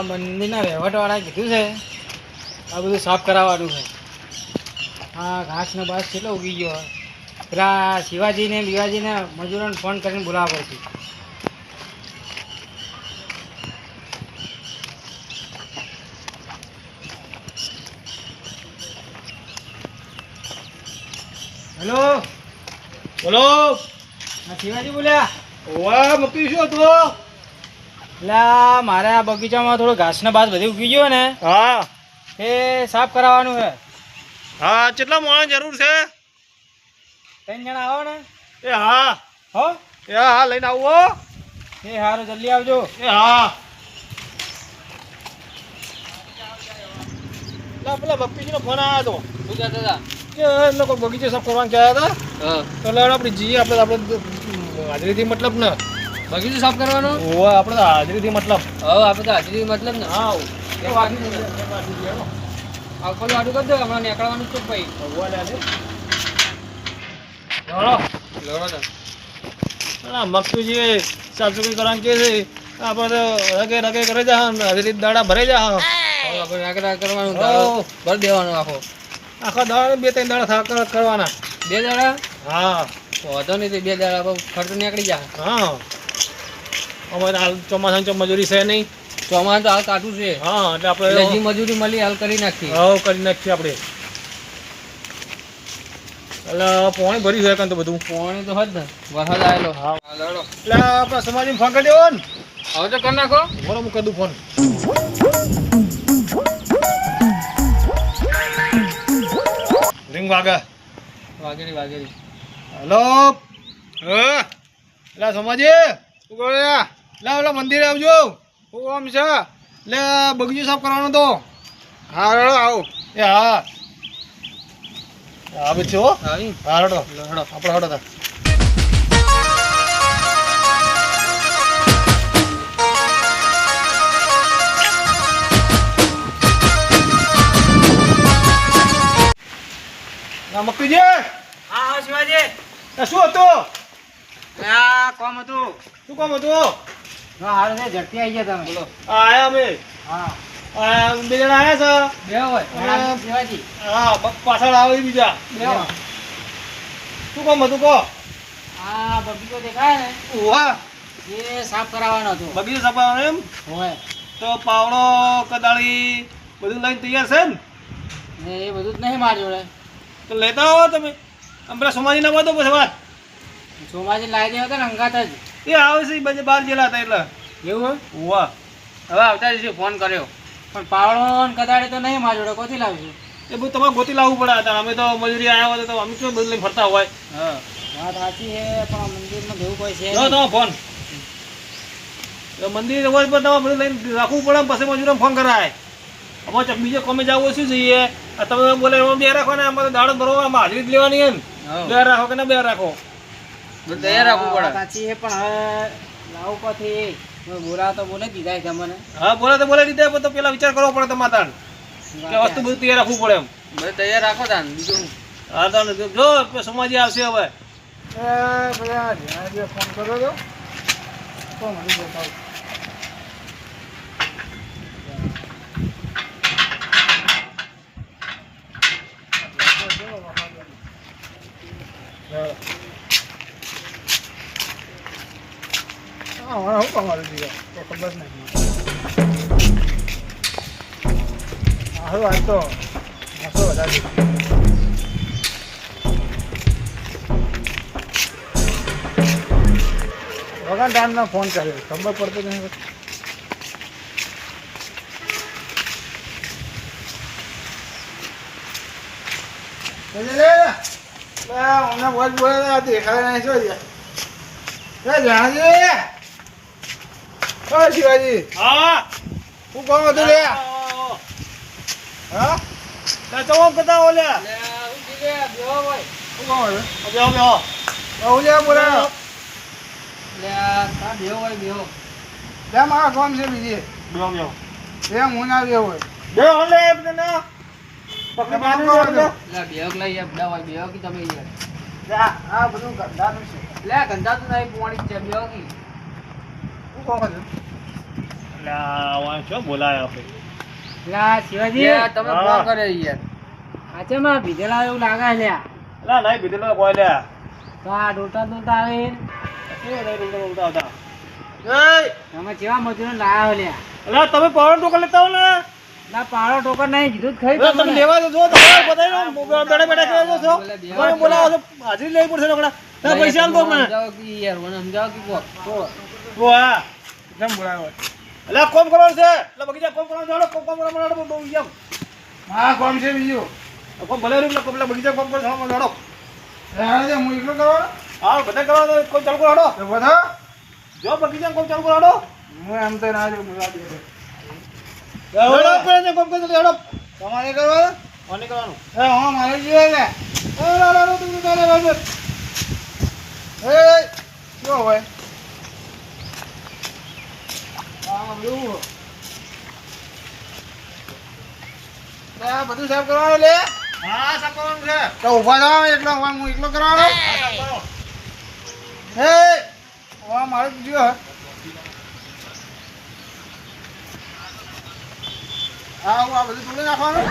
આ મંદિરના વહીવટવાળાએ કીધું છે આ બધું સાફ કરાવવાનું છે. હા ઘાસનો બાસ કેટલો ઉગી ગયો. પેલા શિવાજીને બિવાજીને મજૂરોને ફોન કરીને બોલાવવા પડશે. હેલો બોલો. હા શિવાજી બોલ્યા? ઓવા મૂકી શું તો? એટલે મારે આ બગીચામાં થોડો ઘાસનો બાસ બધી ઉગી ગયો ને, હા એ સાફ કરાવવાનું છે. હા કેટલા મોણા જરૂર છે? 3 જણા આવો ને? એ હા હો એ હા લઈને આવો. એ સારું જલ્દી આવજો. એ હા પેલા ભક્તિજીનો ફોન આવ્યો હતો. શું કહેતા હતા? કે એમને કોઈ બગીચો સાફ કરવાનું કહેતા હતા. હા તો એટલે આપણે જઈએ. આપણે હાજરીથી મતલબ ને. બગીચો સાફ કરવાનો? ઓવા આપણે તો હાજરીથી મતલબ. હા આપણે તો હાજરી મતલબ ને. હા એ વાગી આખોલું આડું કરી દો, હમણાં નીકળવાનું છે ભાઈ. ઓવા લે લડો મક્તુજી સાફ સફાઈ કરવાનું કે છે. આપણે તો રગે રગે કરે જા હાજરી દાડા ભરાઈ જા. આપણે આગળ કરવાનું, હા. ભરી દેવાનો આખો. આખા દાડા 2-3 દાડા થાક કરવાના. 2 દાડા હા વાંધો નહીં, 2 દાડા ખર્ચ નીકળી જાય. હા અમારે હાલ ચોમાસાની મજૂરી છે નહીં. ચોમાસું તો હાલ કાઢું છે. હા એટલે એટલે આપણે જે મજૂરી મળી હાલ કરી નાખી. હા કરી નાખીએ આપણે. એટલે પાણી ભરી છે તો બધું પાણી તો હદ ને વરસાદ આવેલો. હા. લડો એટલે આપણા સમાજમાં ફોન કરી દેવો ને. હવે તો કરી નાખો. બોલો હું કરી દઉં ફોન. રિંગ વાગે. વાગેરી વાગેરી. હેલો. હા એટલે સમાજી શું કરો? એટલે ઓલા મંદિરે આવજો. શું કામ છે? એટલે બગીચો સાફ કરવાનો તો. હા રડો આવો. એ હા આવે છે હો. આવી હા રડો લડો. આપણે હડો તા. ના મક્કીજી હા હા શિવાજી. શું હતું? આ કોમ હતું. શું કામ હતું? હારું છે, ઝડપી આવી ગયા તમે. બોલો. આયા અમે. હા આ 2 જણા આયા બે હોય હા. શિવાજી. છે. હા પાછળ આવે ઈ બીજા. બે હોય. શું કામ હતું કહો? આ બગીચો દેખાય ને વાહ એ સાફ કરાવવાનો હતો. બગીચો સપાવવાનો એમ? હોય તો પાવડો કદાળી બધું લઈને તૈયાર છે ને? ને એ બધું જ નહીં મારી જોડે. તો લેતા આવો તમે. આમ પેલા સોમાજી ના વાતો પછી વાત. સોમાજી લાવી દેવા હતા ને અંગાત જ. એ આવે છે ઈ બાજુ 12 જેલા હતા એટલે. એવું વાહ હવે આવતા જશે ફોન કર્યો. પણ પાવડો ને કદાળી તો નહીં મારી જોડે. કોથી લાવશું? એ બધું તમારે ગોતી લાવવું પડે હતા. અમે તો મજૂરી આવ્યા હોય તો અમે શું બધું લઈને ફરતા હોય. હા વાત સાચી છે, પણ મંદિરમાં જેવું કોઈ છે લો નહીં. તમારો ફોન. તો મંદિર હોય પણ તમારે બધું લઈને રાખવું પડે. પછી મજૂરોને ફોન કરાય. અમારે બીજે કોમે જવું શું જોઈએ? આ તમે બોલે એમાં 2 રાખો ને આમાં તો દાડો ભરવા આમાં હાજરી જ લેવાની એમ. હા. 2 રાખો કે ના 2 રાખો? બધું તૈયાર રાખવું પડે. વાત સાચી છે, પણ હવે લાવું પછી બોલાવ તો બોલે દીધા છે મને. હા બોલે તો બોલે દીધા પણ તો પેલા વિચાર કરવો પડે તમારે તાણ કે વસ્તુ બધું તૈયાર રાખવું પડે એમ. બધું તૈયાર રાખો તાન બીજું. હા તાણ જો સમાજી આવશે હવે. બધા ફોન કરો તો કોણ મને બતાવું. હા શું કમારું દીધા તો ખબર નહીં. સારું આજ તો માસો વધારે વગર ટાઈમનો ફોન કર્યો ખબર પડતો નહીં. શિવાજી હા શું કોણ હતું લે? હા ચવા કરતા ઓલ્યા શું કોણ હતું? બોલા મારા કોમ છે બીજી બે હું ના બે હોય બે ઓલે આ બધું ગંધાનું છે. શું કોમ હતું? શું બોલાય આપણે પેલા શિવાજી તમે હા. ફોન કર્યો યાર આજે માં ભીધેલા એવું લાગે લ્યા ના નહીં બીજું કોઈ લે તો આ ડોટા ડોટા આવે તમે કેવા મજૂરો લાયા લ્યા અલા તમે પાવર ટોકન લેતા હો ને ના પાડો ટોકર નહીં કીધું જ ખરી અલા, તમે તમને. લેવા તો જો તમે બધાય બેઠા બેઠા કરો છો તમે બોલાવો છો હાજરી લેવી પડશે રોકડા તમે પૈસા આલ દો મને સમજાવો કે યાર મને સમજાવો કે કોક. તો હા કેમ બોલાવો અલા કોમ કરવાનું છે એટલે બગીચા કોમ કરવાનું જાડો કોમ કરવાનું બહુ જેમ હા કોમ છે બીજું કોમ ભલે રહ્યું એટલે પેલા બગીચા કોમ કરવાનું જાડો રહેવા દે, હું એકલો કરવાનો હા બધા કરવાનું કોમ ચાલુ કરાડો તો બધા જો બગીચા કોમ ચાલુ કરાડો હું એમ તો ના જોઉં બોલાવી દે. જાડો પડે કોમ કરતો જાડો તમારે કરવાનું કોને કરવાનું એ હા મારે જોઈએ લે શું હોય હા એવું આ બધું સાફ કરવાનું લે હા સાફ કરવાનું છે તો ઉભા થાવ એકલો હું એકલો કરવાનો સાફ કરો હે હા મારે બીજું હા હું આ બધું તોડી નાખવાનું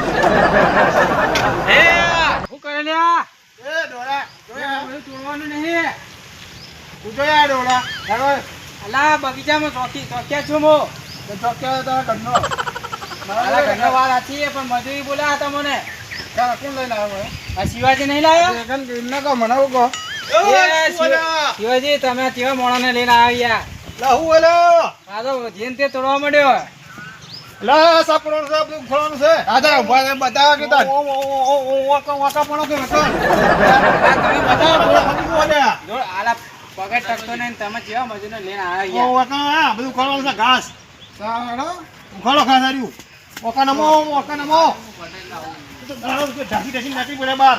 શું કરે લ્યા એ ડોળા જોયા બધું તોડવાનું નહીં તું જોયા ડોળા ચાલો અલા બગીચામાં ચોક્યા છું મો તો ચોક્યા તારા ઘરનો મારા ઘરનો વાત સાચી પણ મજૂરી બોલ્યા હતા મને ચાલ કોણ લઈને આવ્યો આ શિવાજી નહીં લાવ્યો એમને કહો મને કહો શિવાજી તમે કેવા મોણાને લઈને આવ્યા લાહુ એલો આ તો જેન તે તોડવા માંડ્યો લા સાફ કરવાનું છે બધું ખોલવાનું છે આજા ઉભા થઈને બતાવો કે તાર વાકા પણ કે વકલ તમે બતાવો થોડા ખોટી બોલ્યા જો આલા પગડ ટકતો નહીં તમે કેવા મજૂરને લઈને આવ્યા ઓ વાકા હા બધું ખોલવાનું છે ઘાસ સાડો ઉખાડો ઘાસ આર્યું વાકા નમો તો ગાળો કે ઢાકી ઢાકી નાખી પડે બાર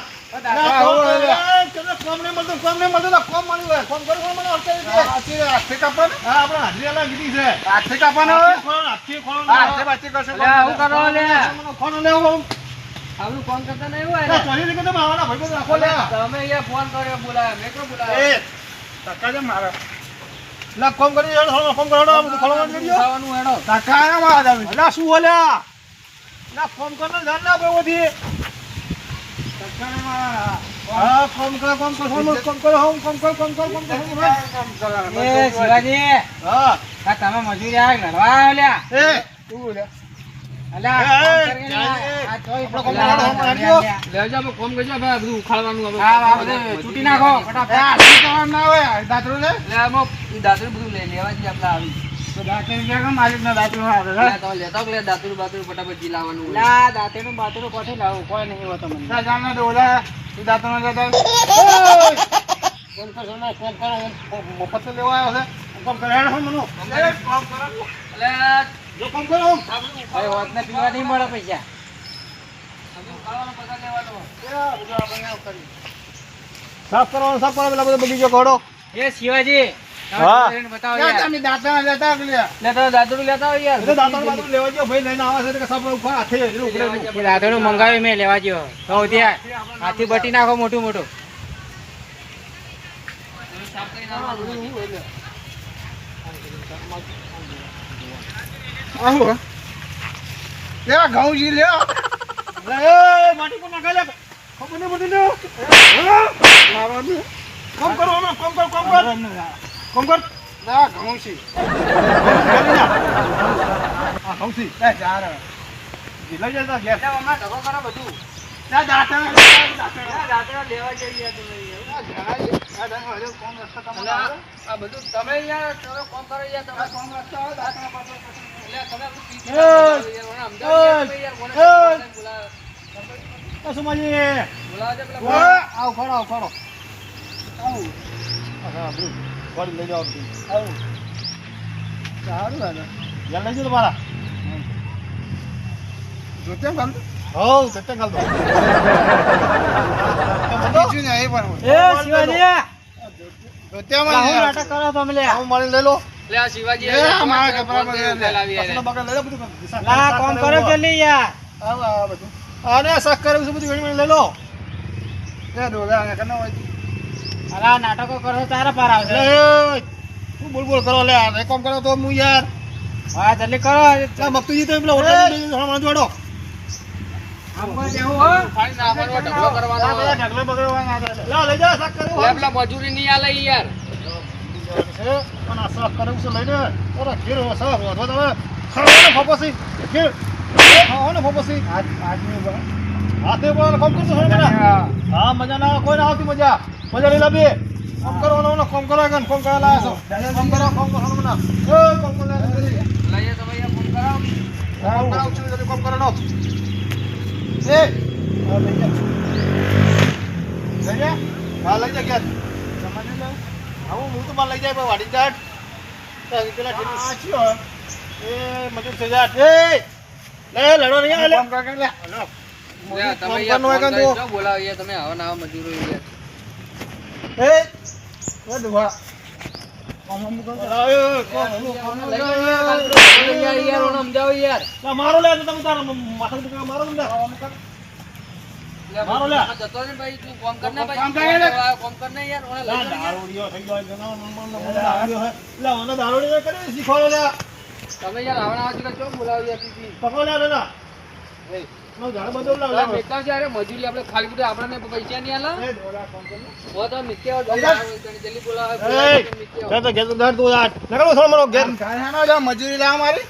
કોમ નહીં મળતું કોમ મળ્યું હોય કોમ કરો મને અટકાવી દે હાથે કાપવાનું હા આપણે હાજરી આલા કીધી છે હાથે કાપવાનું હાથથી ખોલો હાથે બાચી કરશે આવું કરો લે ખોલો લેવો આવું ફોન કરતા નહીં હોય ચોરી રીતે તમે આવવાના ભાઈ રાખો લે તમે અહીંયા ફોન કર્યો બોલાય મેં કેમ બોલાય એ ટકા છે મારે લા કોમ કરી હેડો કોમ કરો બધું ખોલવાનું કરી દો ખાવાનું હેડો ટકા આયા મારા દાવી અલા શું હોલ્યા લા કોમ કરનો જાન ના બેવથી હા કોમ કરો કોમ કરો એ શિવાજી હા આ તમે મજૂરી આ લડવા આવ્યા લ્યા એ અલ્યા એ, ફોન એ, કરીને જાય, આ ચોઈ આપણો કોમ લ્યા, લડો, લ્યા, લડ્યો. લ્યા. લેવજો અમે કોમ કરજો ભાઈ બધું ઉખાડવાનું હવે. આ બધું ચૂંટી નાખો ફટાફટ ના હોય દાતરું લે એટલે આમાં ઈ દાતરું બધું લેવા જઈએ આપણે આવી. તો દાંતેનું ક્યાં કામ માલિક ના દાંતેનું આવે એટલે છે? તો લેતા કે લે દાતરું બાતરું ફટાફટ જી લાવવાનું હોય. ના દાંતેનું બાતેનું કોઠે લાવું કોઈ નહીં હોતો મને ના જાણ ના ડોલા તું દાંતનો જતો કોમ કરો મફત લેવા આવ્યો છે કોમ કરે હેડો મનો કોમ કરો એટલે જો કોમ કરો ભાઈ હોતને પીવા નહીં મળે પૈસા અમે ઉખાડવાનો પગાર લેવાનો. સાફ કરો પેલા બધા બગીચો કાઢો એ શિવાજી હા. બતાવો યાર તમે દાંતણા લેતા લ્યા લે તો દાતરું લેતા હોય યાર. એટલે દાંતણ બાતણ લેવા ગયો ભાઈ લઈને આવે છે કે સાફ ઉપર હાથે એટલે ઉભરે લેવા નહીં. જઈએ. દાંતણું મંગાવ્યું મેં લેવા ગયો તો ત્યાં હાથી બટી નાખો મોટું મોટું સાફ કરીને આવવાનું. આવો લે ઘઉં જી લ્યો એ માટી પર નાખા લે ખબર નહીં પડતી ને કોમ કરો હમણાં, કોમ કર કોમ કર ના ઘઉં છી આ હમસી ચાર લઈ જતા ઘેર હમણાં ઢગો કરો બધું ના દાંતણ દાંતણા લેવા જઈએ તમે એટલે આ બધું તમે યાર તમે કોમ કરો યાર તમે કોમ રસ્તા હોય દાતરા પાછળ એટલે તમે બધું પીછે એ, યાર મને સમજાવો યાર કોને બોલાવે સુમાજી બોલાવે છે પેલા આવ ખડો આવ ગાડી લઈ જાઓ આવું સારું ને યાર લઈ જાઓ તમારા જોતે કામ હો સત્ય કાલ બીજું નહીં પણ એ શિવાજી જોતે નાટક કરો તમે લે આવું મારી લઈ લો એટલે આ શિવાજી એ, આ મારા કપડાં ફોન બધા કર્યો, ઉકેલાવી પાછળનો યાર. બગડ લઈ લો બધું લા કોમ કરો જલ્દી યાર આવ બધું આને શાક કરે બધું વેણી લઈ લો એ ડોલા ને કનો હોય અલા નાટકો કરો તારા પાર આવશે તું બોલ બોલ કરો લે આ કોમ કરો તો હું યાર હા જલ્દી કરો લા મક્તુજી તો પેલા હોટલ માં જોડો આમ કોઈ દેવું હો ખાલી નાખવાનો ઢગલો કરવાનો આ બધા ઢગલો બગડવાના હતા. લા લઈ જા શાક કરો લે પેલા મજૂરી નહીં આલે ઈ યાર છે પણ આ શાક કરવું છે લઈને ઓરા ઘેર શાક વધવા તમે ખાવાનો ફોપસી ઘેર ખાવાનો ફોપસી આદમી હાથે પણ કામ કરતો છે મને હા મજા ના આવે, કોઈ ના આવતી મજા લઈ લાવી કામ કરવાનો કામ કરો આગળ કામ કરવા લાયા છો કામ કરો મને એ કામ કરો લઈએ તમે યાર ફોન કરાવો કામ કરાવ છું જલ્દી કામ કરવાનો એ આ લઈ જા હા લઈ જા ઘેર સમજ લે આવું હું તો માર લઈ જાય વાડી જાટ પેલા આ ચિયો એ મજૂર છે જાટ એ લે લડો નહીં આલે કામ કર લે લે તમે ફોન યાર કરનો હોય ફોન કાં તો. કરી બોલાવો યાર તમે આવા ના આવા મજૂરો યાર એ દુવા કામ કરો લઈ યાર યાર ઓને સમજાવો યાર મારો લે તો તમે તાર માથા દુખા મારો ને મારો લે. જતો ને ભાઈ તું કોમ કર ને ભાઈ કામ કરે લે. કોમ કર ને યાર ઓને લઈ લા જા યાર. દારૂડિયો થઈ ગયો જના મન દારૂડિયો હે લા ઓને દારૂડિયો કરી શીખવાડો લે તમે યાર આવા ના આવા ચો બોલાવો યાર તીજી પકડો લે ના એ નો ઝાડ બધો લા લાવ બેટા છે યાર મજૂરી આપણે ખાલી ખોટી આપણને પૈસા નહીં આલા એ દોડા કામ કર વો તો મિત્યા જલ્દી બોલાવો એ તો ઘેર તો ધાર તું યાર નકળો થોડો મારો ઘેર કારખાનો જા મજૂરી લાવ મારી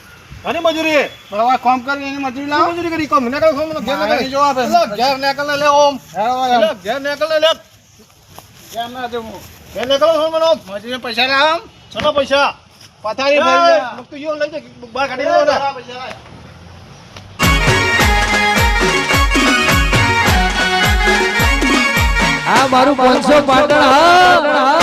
આની મજૂરી બરાબર કામ કરી એની મજૂરી લાવ મજૂરી કરી કોમ નકળો થોડો ઘેર મારે નકળ જો આપે. ઘેર નકળ લે ઓમ હેરો ઘેર નકળ લે કેમ ના દેવું ઘેર નકળો થોડો મારો મજૂરી પૈસા લાવ ચલો પૈસા પથારી ભરી જા મુક્તિ જો લઈ જા બહાર કાઢી દો ને આ મારું 500 પાટણ હા